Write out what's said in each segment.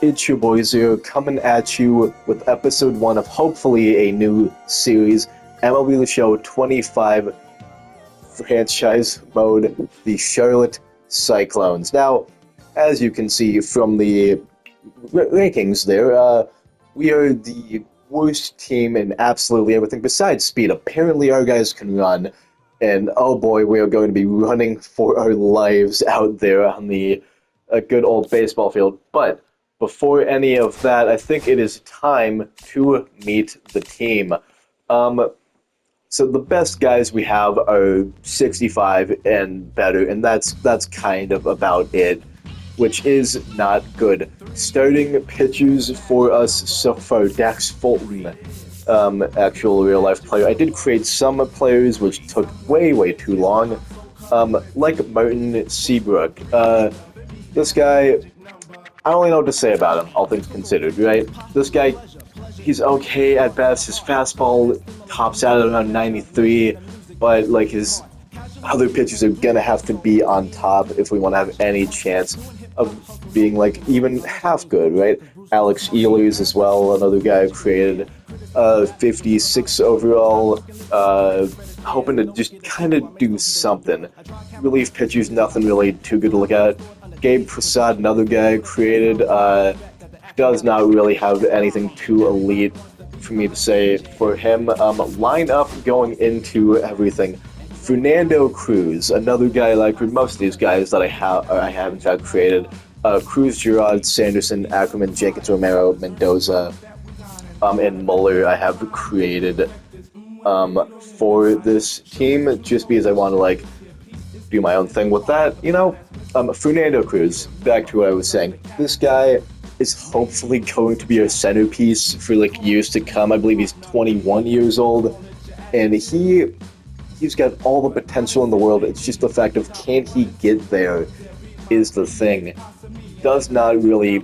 It's your boy Zero coming at you with episode 1 of hopefully a new series, MLB The Show 25 franchise mode, the Charlotte Cyclones. Now, as you can see from the rankings there, we are the worst team in absolutely everything besides speed. Apparently our guys can run, and oh boy, we are going to be running for our lives out there on the good old baseball field. But before any of that, I think it is time to meet the team. So the best guys we have are 65 and better, and that's kind of about it, which is not good. Starting pitchers for us so far, Dax Fulton, actual real-life player. I did create some players which took way too long, like Martin Seabrook. This guy, I don't really know what to say about him, all things considered, right? This guy, he's okay at best. His fastball tops out at around 93, but like his other pitchers are gonna have to be on top if we want to have any chance of being like even half good, right? Alex Ehlers as well, another guy who created 56 overall, hoping to just kind of do something. Relief pitchers, nothing really too good to look at. Gabe Prasad, another guy created, does not really have anything too elite for me to say for him. Line up going into everything. Fernando Cruz, another guy like most of these guys that I have in fact created. Cruz, Girard, Sanderson, Ackerman, Jenkins, Romero, Mendoza, and Muller I have created for this team just because I want to like do my own thing with that, you know? Fernando Cruz, back to what I was saying. This guy is hopefully going to be our centerpiece for like years to come. I believe he's 21 years old, and he's got all the potential in the world. It's just the fact of can he get there is the thing. Does not really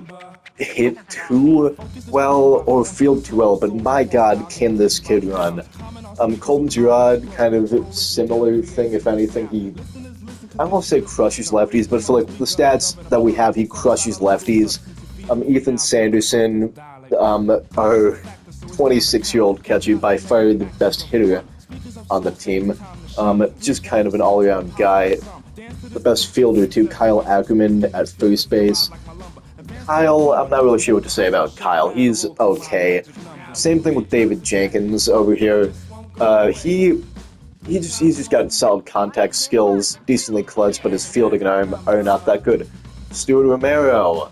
hit too well or field too well, but my god, can this kid run. Colton Girard, kind of similar thing, if anything. I won't say crushes lefties, but for like the stats that we have, he crushes lefties. Ethan Sanderson, our 26-year-old catcher, by far the best hitter on the team. Just kind of an all-around guy. The best fielder too, Kyle Ackerman at first base. Kyle, I'm not really sure what to say about Kyle. He's okay. Same thing with David Jenkins over here. He's just got solid contact skills, decently clutch, but his fielding and arm are not that good. Stuart Romero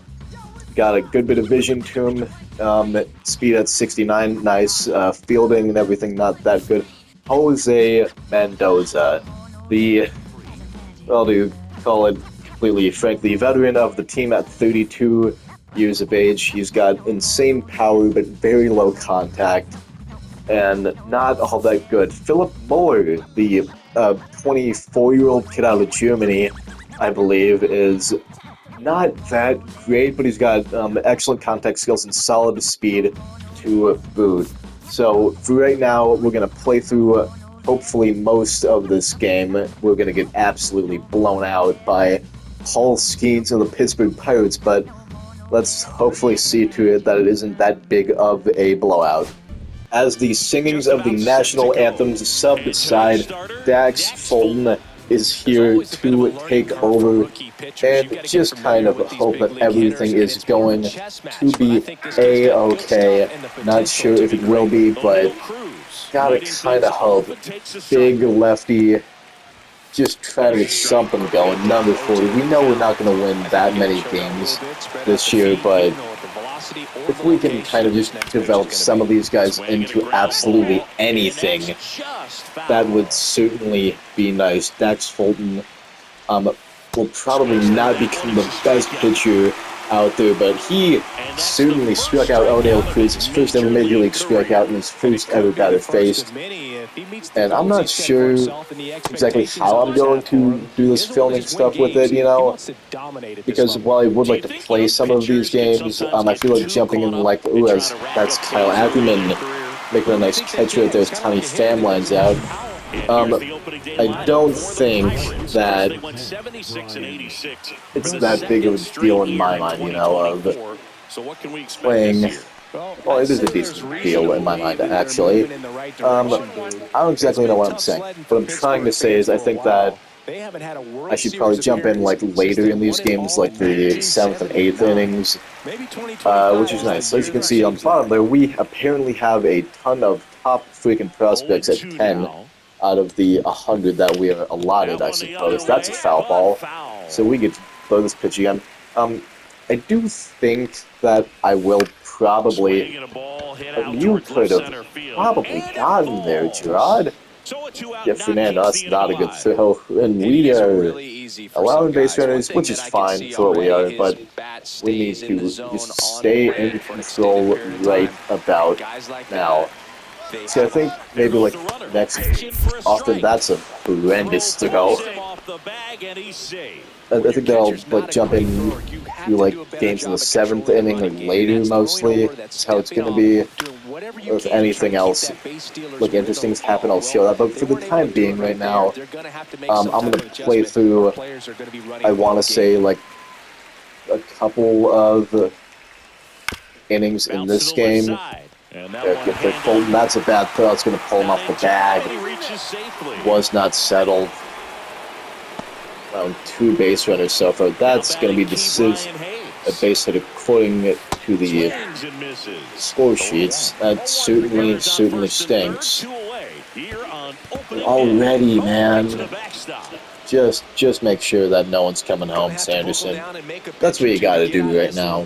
got a good bit of vision to him. Speed at 69, nice. Fielding and everything, not that good. Jose Mendoza, to call it completely frank, the veteran of the team at 32 years of age. He's got insane power, but very low contact, and not all that good. Philip Muller, the 24-year-old kid out of Germany, I believe, is not that great, but he's got excellent contact skills and solid speed to boot. So for right now, we're going to play through hopefully most of this game. We're going to get absolutely blown out by Paul Skeens of the Pittsburgh Pirates, but let's hopefully see to it that it isn't that big of a blowout. As the singings of the national anthems subside, Dax Fulton is here to take over and just kind of hope that everything is going to be A-okay. Not sure if it will be, but gotta kind of hope. Big lefty, just trying to get something going. Number 40. We know we're not going to win that many games this year, but if we can kind of just develop some of these guys into absolutely anything, that would certainly be nice. Dax Fulton will probably not become the best pitcher out there, but he certainly struck out O'Neill Cruz, his first ever Major League strikeout and his first ever batter faced. And I'm not sure exactly how I'm going to do this filming stuff with it, you know, because while I would like to play some of these games, I feel like jumping in like, ooh, that's Kyle Ackerman making a nice catch right there as Tommy Pham lines out. I don't think that it's that big of a deal in my mind, you know, of So what can we expect playing. this year? Well, it is a decent deal in my mind, actually. I don't exactly know what I'm saying. What I'm trying to say is I think that I should probably jump in like later in these games, like the 7th and 8th innings, which is nice. So as you can see on the bottom there, we apparently have a ton of top freaking prospects at 10 out of the 100 that we are allotted, I suppose. That's a foul ball, so we get to throw this pitch again. I do think that I will probably... You could have probably gotten there, Gerard. Yeah, Fernando, that's not a good throw. And we are allowing base runners, which is fine for what we are, but we need to just stay in control right about now. So I think maybe like next often that's a horrendous throw. I think they'll like jump in to like games in the 7th inning or later mostly. That's how it's gonna be. Or if anything else like interesting has happened, I'll show that. But for the time being, right now, I'm gonna play through. I want to say like a couple of innings in this game. They're Fulton, that's a bad throw. It's going to pull him off the bag. Was not settled. Around 2 base runners so far. That's going to be decisive. A base hit according to the score sheets. That certainly stinks. Already, man. Just make sure that no one's coming home, Sanderson. That's what you gotta do right now.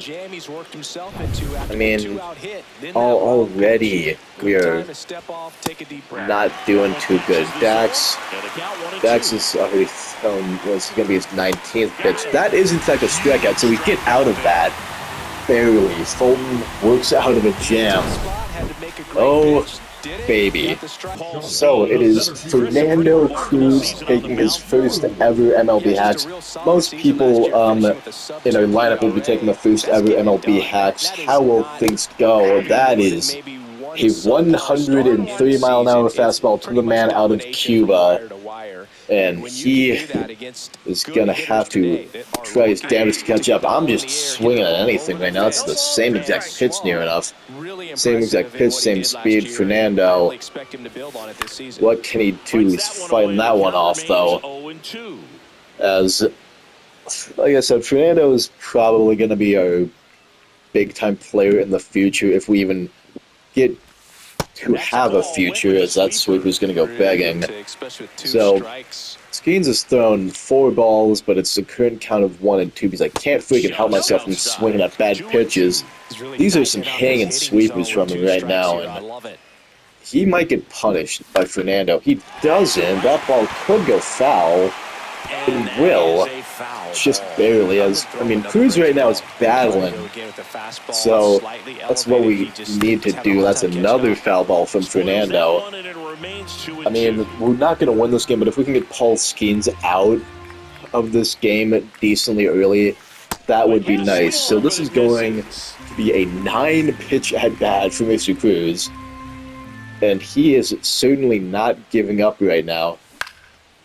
I mean, already we are not doing too good. Dax is already thrown. It's gonna be his 19th pitch. That is in fact a strikeout, so we get out of that barely. Fulton works out of a jam. Oh, baby. So it is Fernando Cruz taking his first ever MLB hacks. Most people in our lineup will be taking the first ever MLB hacks. How will things go? That is a 103-mile-an-hour fastball to the man out of Cuba. And he is going to have to try his damage to catch up. I'm just swinging at anything right now. It's the same exact pitch near enough. Same exact pitch, same speed. Fernando, what can he do? He's fighting that one off, though. As, like I said, Fernando is probably going to be our big-time player in the future if we even get to have a future, as that sweep is going to go begging. So, Skeens has thrown 4 balls, but it's the current count of 1 and 2 because I can't freaking help myself from swinging at bad pitches. These are some hanging sweepers from him right now, and he might get punished by Fernando. He doesn't. That ball could go foul. It will. Just barely. Cruz right now is battling. So that's what we need to do. That's another foul ball from Fernando. I mean, we're not going to win this game, but if we can get Paul Skeens out of this game decently early, that would be nice. So this is going to be a 9-pitch at-bat for Mr. Cruz. And he is certainly not giving up right now,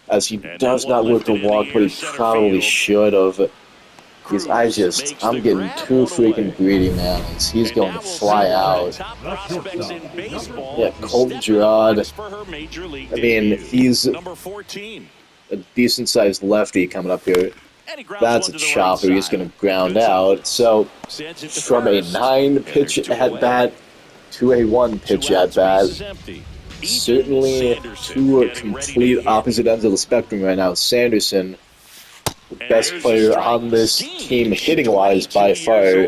as he does not look to walk, but he probably should have. Because I'm getting too freaking greedy, man. He's going to fly out. Yeah, Colton Gerard. I mean, he's a decent-sized lefty coming up here. That's a chopper. He's going to ground out. So, from a 9-pitch at-bat to a 1-pitch at-bat, certainly 2 complete opposite ends of the spectrum right now. Sanderson, the best player on this team hitting-wise by far.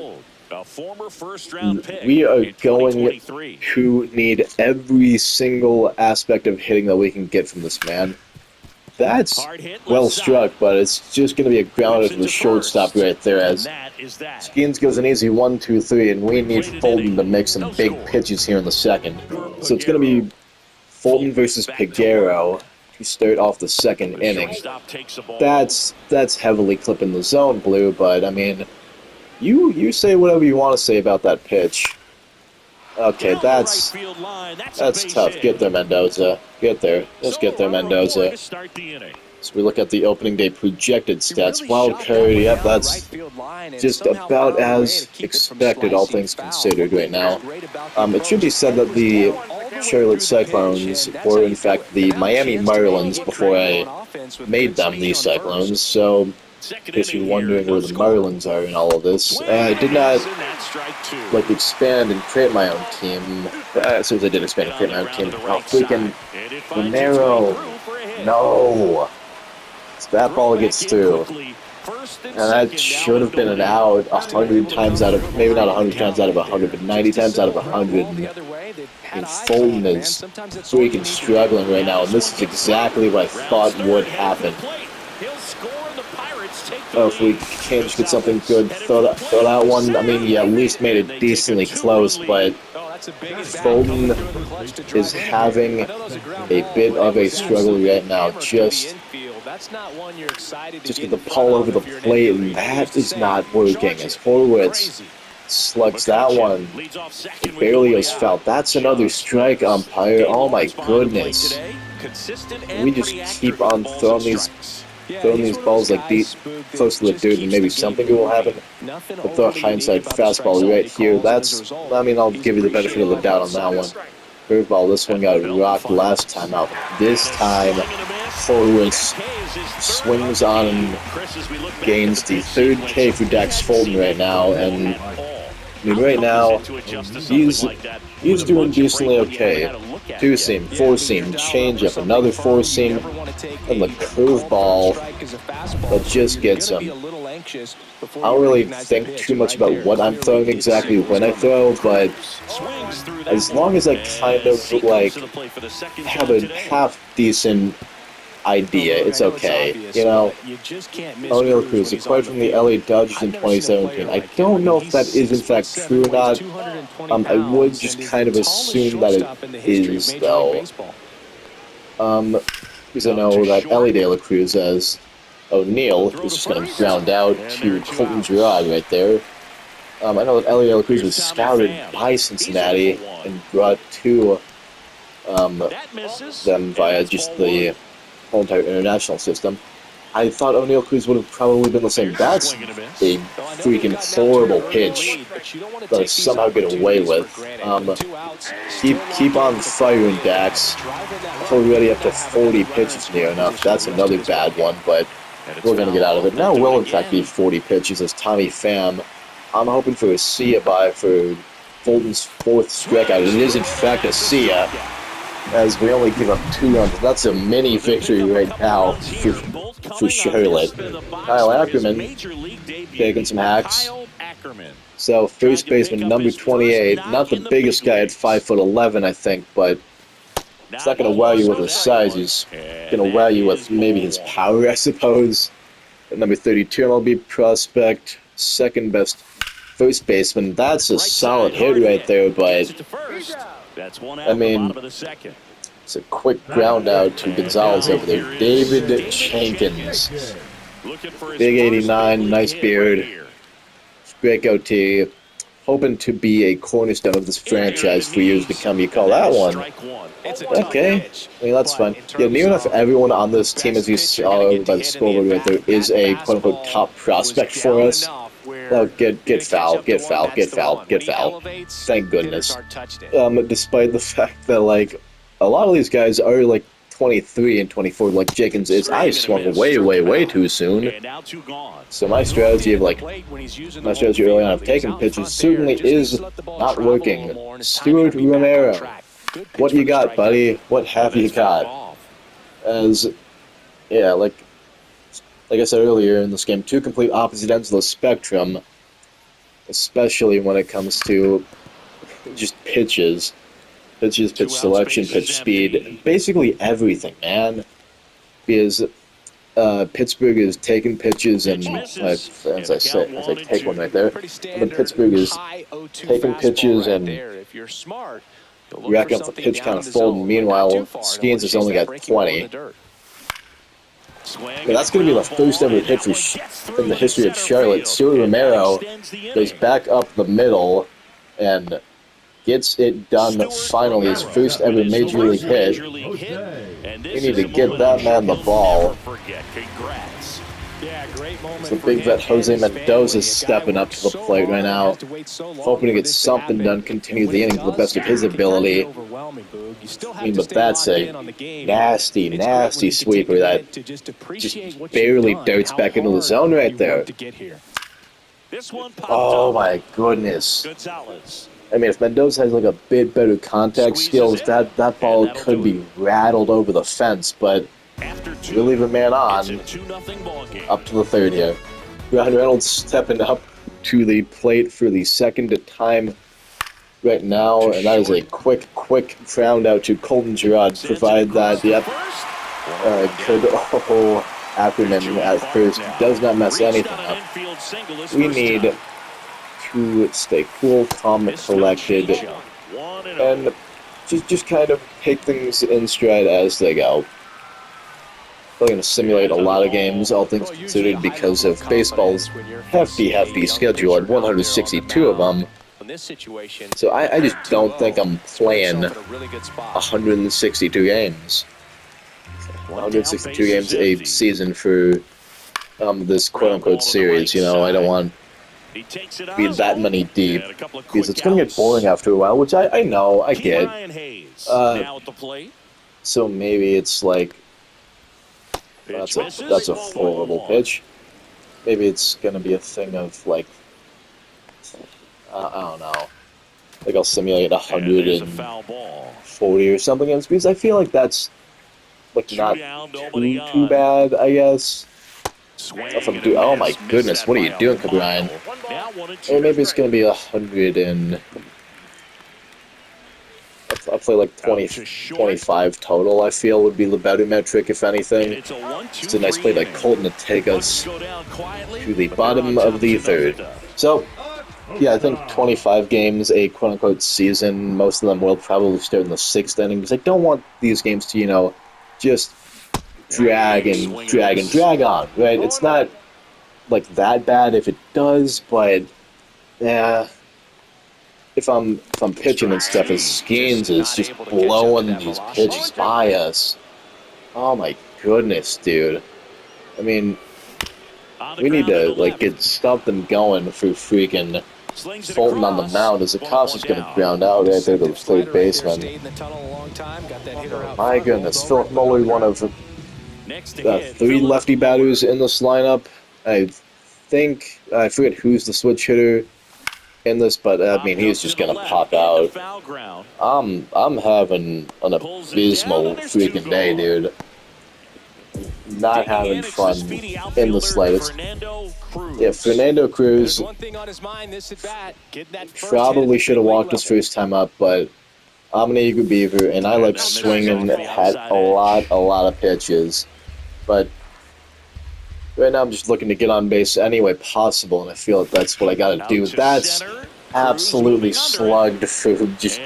We are going to need every single aspect of hitting that we can get from this man. That's well struck, but it's just going to be a grounder to the shortstop right there, as Skins goes an easy 1-2-3, and we need Fulton to make some big pitches here in the second. So it's going to be Fulton versus Peguero to start off the second inning. That's heavily clipping the zone, Blue, but I mean, you say whatever you want to say about that pitch. Okay, that's tough. Get there, Mendoza. Get there. Just get there, Mendoza. So we look at the opening day projected stats. Wild card, yep, that's just about as expected, all things considered right now. It should be said that the Charlotte Cyclones were in fact the Miami Marlins before I made them the Cyclones, so in case you're wondering where the Marlins are in all of this, I did not expand and create my own team. As soon as I did expand and create my own team, oh freaking Romero, no! So that ball gets through. And that should have been an out 100 times out of, maybe not 100 times out of 100, but 90 times out of 100. And Fulton is freaking struggling right now, and this is exactly what I thought would happen. Oh, if we can't just get something good, throw that one. I mean, yeah, at least made it decently close, but Fulton is having a bit of a struggle right now. Just get the ball over the plate, and that is not working. As Horwitz slugs that one, it barely goes foul. That's another strike, umpire. Oh my goodness. We just keep on throwing these balls like deep, close to the dude, and maybe something will happen. But throw a hindsight fastball right here. That's, I mean, I'll give you the benefit of the doubt on that one. Curveball, this one got rocked last time out. This time, Horwitz swings on and gains the third K for Dax Fulton right now, and I mean, right now, he's doing decently okay. Two-seam, four-seam, change-up, another four-seam, and the curveball that just gets him. I don't really think too much about what I'm throwing exactly when I throw, but as long as I kind of, like, have a half-decent idea, it's okay, you know. O'Neal Cruz, acquired from the LA Dodgers in 2017. I don't know if that is in fact true or not. I would just kind of assume that it is, though. Because I know that Ellie De La Cruz as O'Neal is just going to ground out to Colton Gerard right there. I know that Ellie De La Cruz was scouted by Cincinnati and brought to them via just the whole entire international system. I thought O'Neal Cruz would have probably been the same. That's a freaking horrible pitch that I somehow get away with. Keep on firing, Dax. Already up to 40 pitches near enough. That's another bad one, but we're going to get out of it. Now will in fact be 40 pitches as Tommy Pham. I'm hoping for a see-ya by for Fulton's fourth strikeout. It is in fact a see-ya, as we only give up 2 runs. That's a mini victory right now for Charlotte. Kyle Ackerman taking some hacks. So first baseman number 28, not the biggest guy at 5'11", I think, but it's not going to wow you with his size. He's going to wow you with maybe his power, I suppose. At number 32 MLB prospect, second best first baseman. That's a solid hit right there, but I mean, it's a quick ground out to Gonzalez over there. David Jenkins. Big 89, nice beard. Great goatee. Hoping to be a cornerstone of this franchise for years to come. You call that one? Okay. I mean, that's fine. Yeah, near enough everyone on this team, as you saw by the scoreboard right there, is a quote-unquote top prospect for us. Oh, get foul, get foul, get foul, get foul. Thank goodness. Despite the fact that, like, a lot of these guys are, like, 23 and 24, like Jenkins is. I swung way too soon. So my strategy of, like, my strategy early on of taking pitches certainly is not working. Stuart Romero, what you got, buddy? What have you got? As, yeah, like I said earlier in this game, 2 complete opposite ends of the spectrum, especially when it comes to just pitches. Pitches, pitch selection, pitch speed, basically everything, man. Because Pittsburgh is taking pitches, and as I take one right there, and Pittsburgh is taking pitches and racking up the pitch count of Fulton. Meanwhile, Skeens has only got 20. Yeah, that's going to be the first ever hit in the history of Charlotte. Stuart Romero goes back up the middle and gets it done finally. His first ever major league hit. We need to get that man the ball. Yeah, great moment. The big vet Jose Mendoza is stepping up to the plate right now, hoping to get something done, continue the inning to the best of his ability. I mean, but that's a nasty, nasty sweeper that just barely darts back into the zone right there. Oh my goodness. I mean, if Mendoza has like a bit better contact skills, that ball could be rattled over the fence, but we leave a man on up to the third here. Ryan Reynolds stepping up to the plate for the second time right now, and that is a quick round out to Colton Girard, provide that, yep, Ackerman at first does not mess anything up. We need to stay cool, calm, and collected, and just kind of take things in stride as they go. We're going to simulate a lot of games, all things considered, because of baseball's hefty schedule at 162 of them. So I just don't think I'm playing 162 games. 162 games a season for this quote-unquote series, you know. I don't want to be that many deep, because it's going to get boring after a while, which I know, I get. So maybe it's like, that's a horrible pitch. Maybe it's going to be a thing of, like, I don't know. Like, I'll simulate 140 or something games, because I feel like that's, like, not too bad, I guess. If I'm doing, oh my goodness, what are you doing, Cabrine? Or maybe it's going to be 100 and... I'll play like 25 total, I feel, would be the better metric, if anything. It's a nice play by Colton to take us to the bottom of the third. So, yeah, I think 25 games, a quote-unquote season. Most of them will probably start in the 6th inning, because I don't want these games to, you know, just drag on, right? It's not, like, that bad if it does, but, yeah... If I'm pitching and stuff, as Skeens is just blowing these pitches by us. Oh my goodness, dude. I mean, we need to, like, get something going for freaking Fulton on the mound, as Acosta's going to ground out right there to the third baseman. Oh my goodness, Philip Muller, one of 3 lefty batters in this lineup. I forget who's the switch hitter in this, but I mean, he's just gonna pop out. I'm having an abysmal freaking day, dude. Not having fun in the slightest. Yeah, Fernando Cruz probably should have walked his first time up, but I'm an eager beaver, and I like swinging at a lot of pitches, but right now I'm just looking to get on base any way possible, and I feel like that's what I gotta do. That's absolutely slugged for just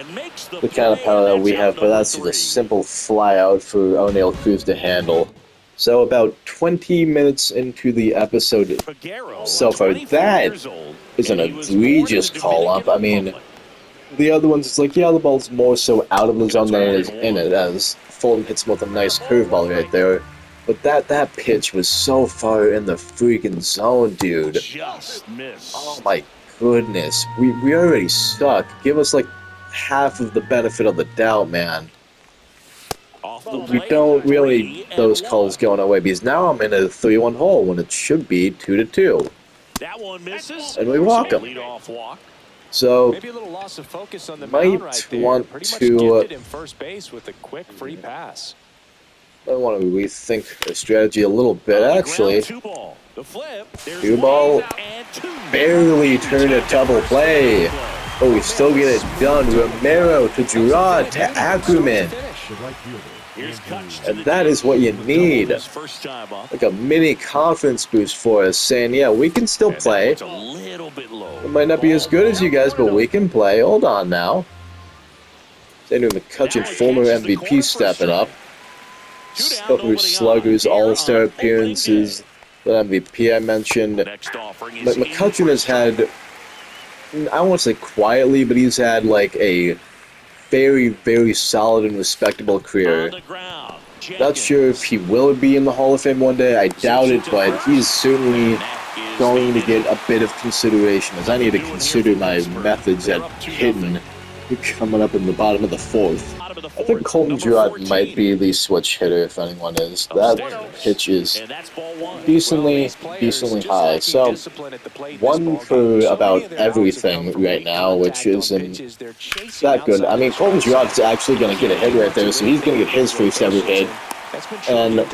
the kind of power that we have, but that's just a simple fly out for O'Neal Cruz to handle. So about 20 minutes into the episode so far, that is an egregious call-up. I mean, the other ones, it's like, yeah, the ball's more so out of the zone than it is in it, as Fulton hits him with a nice curveball right there. But that pitch was so far in the freaking zone, dude. Just missed. Oh my goodness. We already suck. Give us like half of the benefit of the doubt, man. We don't really need those calls going away, because now I'm in a 3-1 hole when it should be 2-2. That one misses. And we walk him. So, maybe a little loss of focus on the might right there. want Pretty much to gifted him first base with a quick free pass. I want to rethink the strategy a little bit, actually. Two ball. Barely turned a double play. But we still get it done. Romero to Girard to Ackerman. And that is what you need. Like a mini confidence boost for us, saying, yeah, we can still play. It might not be as good as you guys, but we can play. Hold on now. Andrew McCutcheon, former MVP, stepping up. Sluggers, all-star appearances, the MVP I mentioned. McCutcheon has had, I won't say quietly, but he's had like a very solid and respectable career. Not sure if he will be in the Hall of Fame one day. I doubt it, but he's certainly going to get a bit of consideration, as I need to consider my methods at hitting coming up in the bottom of the fourth. I think Colton Girard might be the switch hitter, if anyone is. That pitch is decently high. So, one for about everything right now, which isn't that good. I mean, Colton Girard's actually going to get a hit right there, so he's going to get his first ever hit. And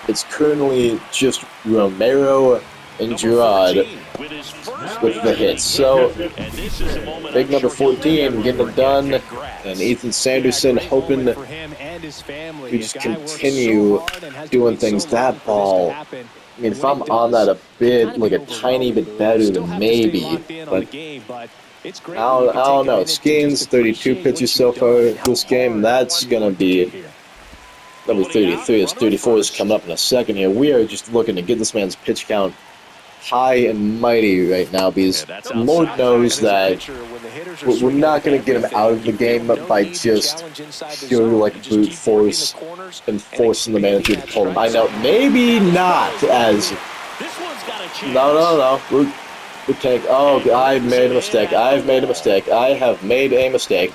it's currently just Romero and Girard with the hits. So, big number 14 getting it done, and Ethan Sanderson hoping to just continue doing things. That ball, I mean, if I'm on that a bit, like a tiny bit better, then maybe, but I don't know. Skeens, 32 pitches so far this game. That's going to be number 33, as 34 is coming up in a second here. We are just looking to get this man's pitch count high and mighty right now, because Lord knows that we're not going to get him out of the game by just pure like brute force and forcing the manager to pull him. I know, maybe not, as no, we take. Oh, I've made a mistake. I have made a mistake.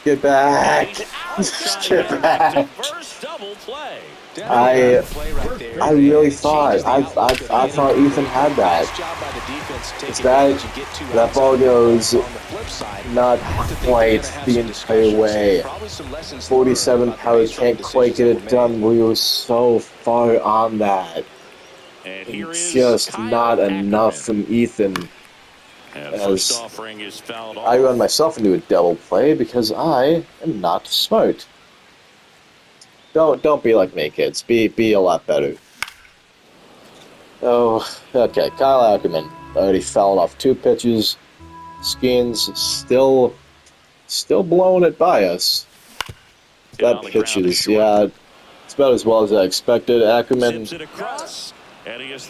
Get back. Get back. I really thought I thought Ethan had that. It's that ball goes not quite the entire way. 47 power can't quite get it done. We were so far on that. Just not enough from Ethan. As I run myself into a double play because I am not smart. Don't be like me, kids. Be a lot better. Oh, okay. Kyle Ackerman already fouling off 2 pitches. Skins still blowing it by us. That pitch is, yeah, it's about as well as I expected. Ackerman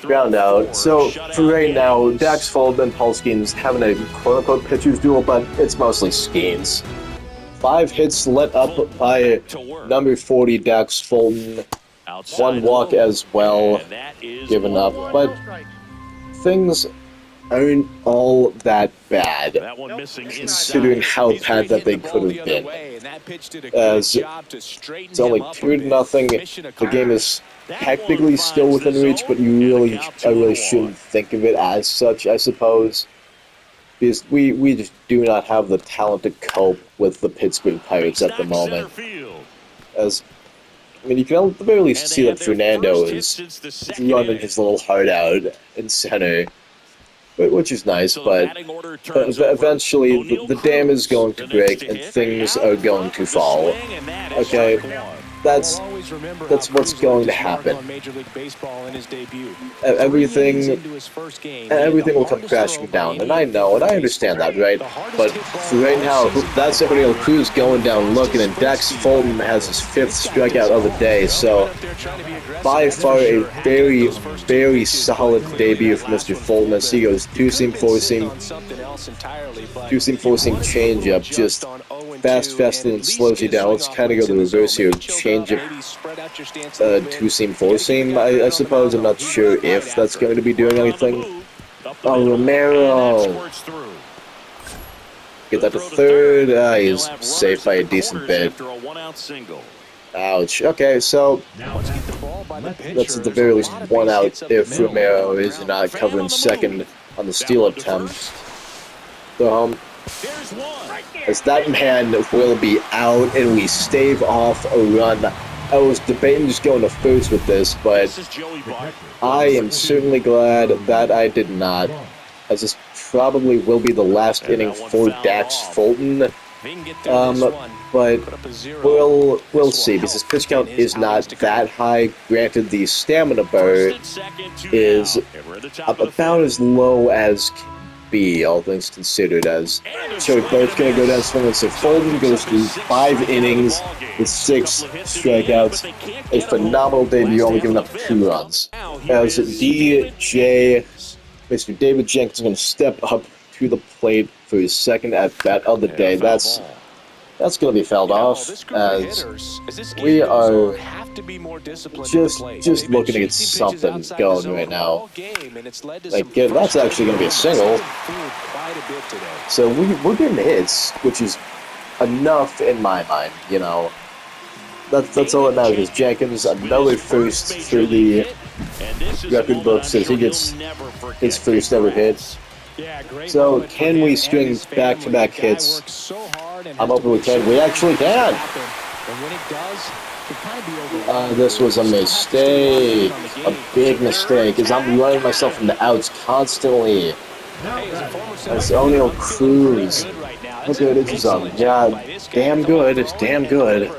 ground out. So for right now, Dax Fulton and Paul Skeens having a quote-unquote pitcher's duel, but it's mostly Skeens. 5 hits let up by number 40, Dax Fulton. 1 walk as well, given up. But things aren't all that bad, considering how bad that they could have been. As it's only 2-0. The game is technically still within reach, but I really shouldn't think of it as such, I suppose. Because we just do not have the talent to cope with the Pittsburgh Pirates at the moment. As, I mean, you can at the very least see that Fernando is running his little heart out in center, which is nice, but eventually the dam is going to break and things are going to fall. Okay, that's what's going to happen. Everything will come crashing down, and I know, and I understand that, right? But right now, that's Emmanuel Cruz going down looking, and Dax Fulton has his 5th strikeout of the day, so by far a very, very solid debut from Mr. Fulton, as he goes 2-seam, 4-seam, 2-seam, 4-seam changeup, just fast, and slows you down. Let's kind of go the reverse here. Changeup, 2-seam, 4-seam, I suppose. I'm not sure if that's going to be doing anything. Oh, Romero. Get that to third. He's safe by a decent bit. Ouch. Okay, so that's at the very least 1 out if Romero is not covering second on the steal attempt. So, as that man will be out and we stave off a run. I was debating just going to first with this, but I am certainly glad that I did not, as this probably will be the last inning for Dax Fulton. But we'll see, because his pitch count is not that high. Granted, the stamina bar is about as low as can be, all things considered, as Joey Bart's going to go down swinging. So Fulton goes through 5 innings with 6 strikeouts. A phenomenal debut, only giving up 2 runs. As Mr. David Jenkins is going to step up to the plate for his 2nd at-bat of the day. That's That's going to be fouled off as we are just looking to get something going right now. Like, that's actually going to be a single. So we're getting hits, which is enough in my mind, you know. That's all that matters. Jenkins, another first for the record books as he gets his first ever hit. So, can we string back-to-back hits? I'm hoping we can. We actually can! This was a mistake. A big mistake, as I'm running myself from the outs constantly. That's O'Neal Cruz. Look at it, it's yeah, damn good, it's damn good.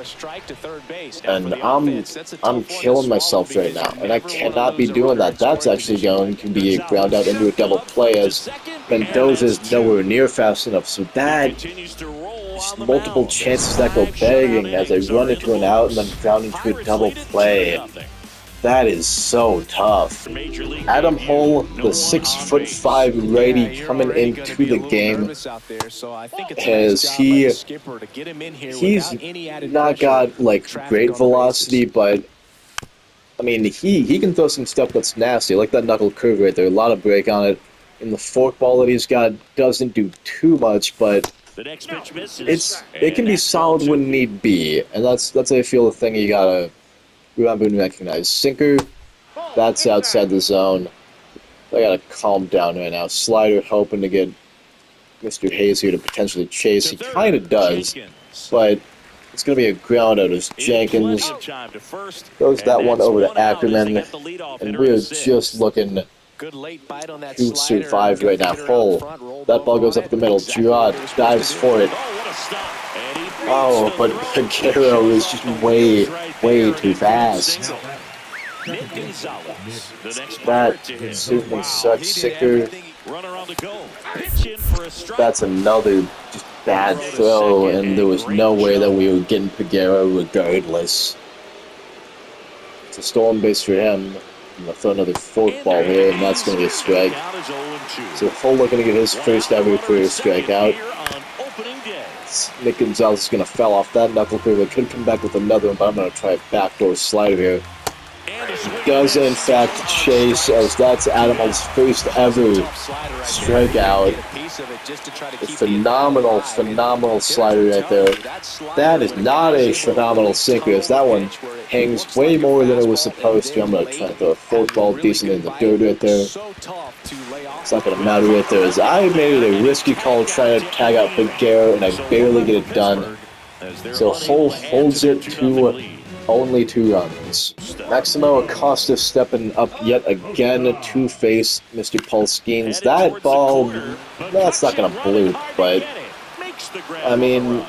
And I'm killing myself right now, and I cannot be doing that. That's actually going to be ground out into a double play as Mendoza's nowhere near fast enough. So that, just multiple chances that go begging as I run into an out and then ground into a double play. That is so tough. Adam Hull, the 6'5" righty coming into the game, as he's not got like great velocity, but I mean he can throw some stuff that's nasty, like that knuckle curve right there. A lot of break on it. And the forkball that he's got doesn't do too much, but it can be solid when need be, and that's I feel the thing you gotta remember and recognize. Sinker, that's outside the zone. I gotta calm down right now. Slider hoping to get Mr. Hayes here to potentially chase. He kind of does, but it's going to be a ground out as Jenkins throws that one over to Ackerman, and we're just looking to survive right now. Hull, that ball goes up the middle. Girard dives for it. Oh, but Pagero is just way too fast. That certainly sucks. Sicker. That's another just bad throw, and there was no way that we were getting Pagero regardless. It's a stolen base for him. I'm going to throw another forkball here, and that's going to be a strike. So Hull looking to get his first ever career strikeout. Nick Gonzalez is going to foul off that knuckle curve. I could come back with another one, but I'm going to try a backdoor slider here. Does in fact chase, as that's Adam's first ever strikeout. A phenomenal slider right there. That is not a phenomenal sinker, as that one hangs way more than it was supposed to. I'm going to try to throw a forkball decent in the dirt right there. It's not going to matter right there, as I made a risky call trying to tag out Pagero, and I barely get it done. So Hull holds it to only 2 runs. Maximo Acosta stepping up yet again to face Mr. Polskins. That ball, that's not going to bloop, but I mean,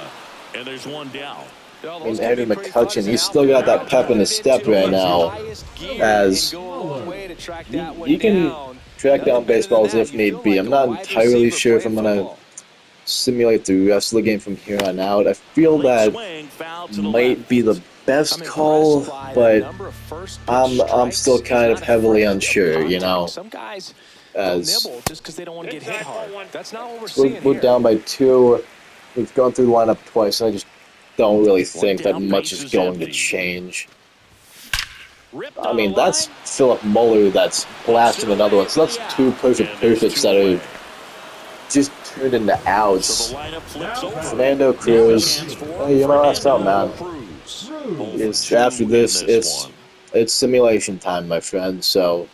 Eddie McCutcheon, he's still got that pep in his step right now, as he can track down baseballs if need be. I'm not entirely sure if I'm going to simulate the rest of the game from here on out. I feel that might be the best call, but I'm still kind of heavily unsure, you know, as we're down by 2. We've gone through the lineup twice, and I just don't really think that much is going to change. I mean, that's Philip Muller that's blasting another one, so that's 2 perfects that are just turned into outs. Fernando Cruz, hey, you know, that's out, man. After this, it's simulation time, my friend, so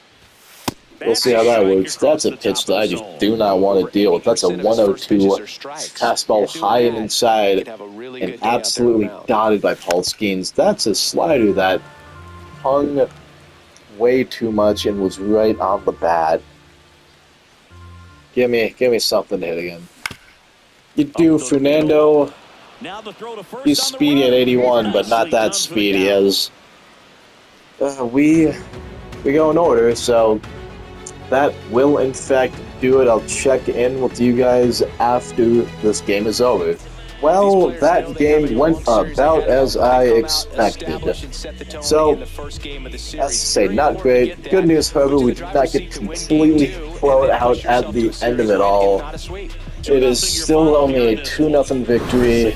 we'll see how that works. That's a pitch that I just do not want to deal with. That's a 102 fastball high and inside, and absolutely dotted by Polskins. That's a slider that hung way too much and was right on the bat. Give me something to hit again. You do, Fernando. He's speedy at 81, but not that speedy, as we go in order, so that will in fact do it. I'll check in with you guys after this game is over. Well, that game went about as I expected. So, that's to say, not great. Good news, however, we did not get completely thrown out at the end of it all. It is still only a 2-0 victory.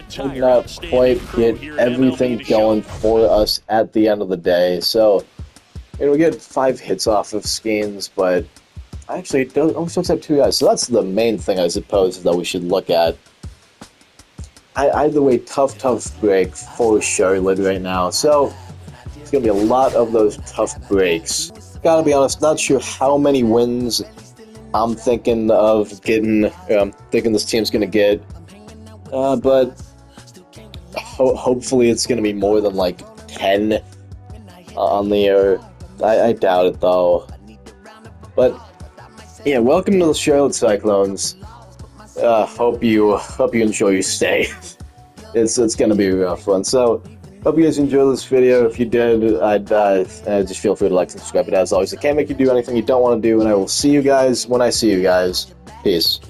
Did not quite get everything going for us at the end of the day. So, we get 5 hits off of Skeens, but actually, it only looks like 2 guys. So that's the main thing, I suppose, that we should look at. Either way, tough break for Charlotte right now. So, it's going to be a lot of those tough breaks. Gotta be honest, not sure how many wins I'm thinking of getting, thinking this team's going to get. But hopefully it's going to be more than like 10 on the air. I doubt it though. But yeah, welcome to the Charlotte Cyclones. Hope you enjoy your stay. It's going to be real fun. So hope you guys enjoyed this video. If you did, I'd just feel free to like and subscribe. But as always, I can't make you do anything you don't want to do, and I will see you guys when I see you guys. Peace.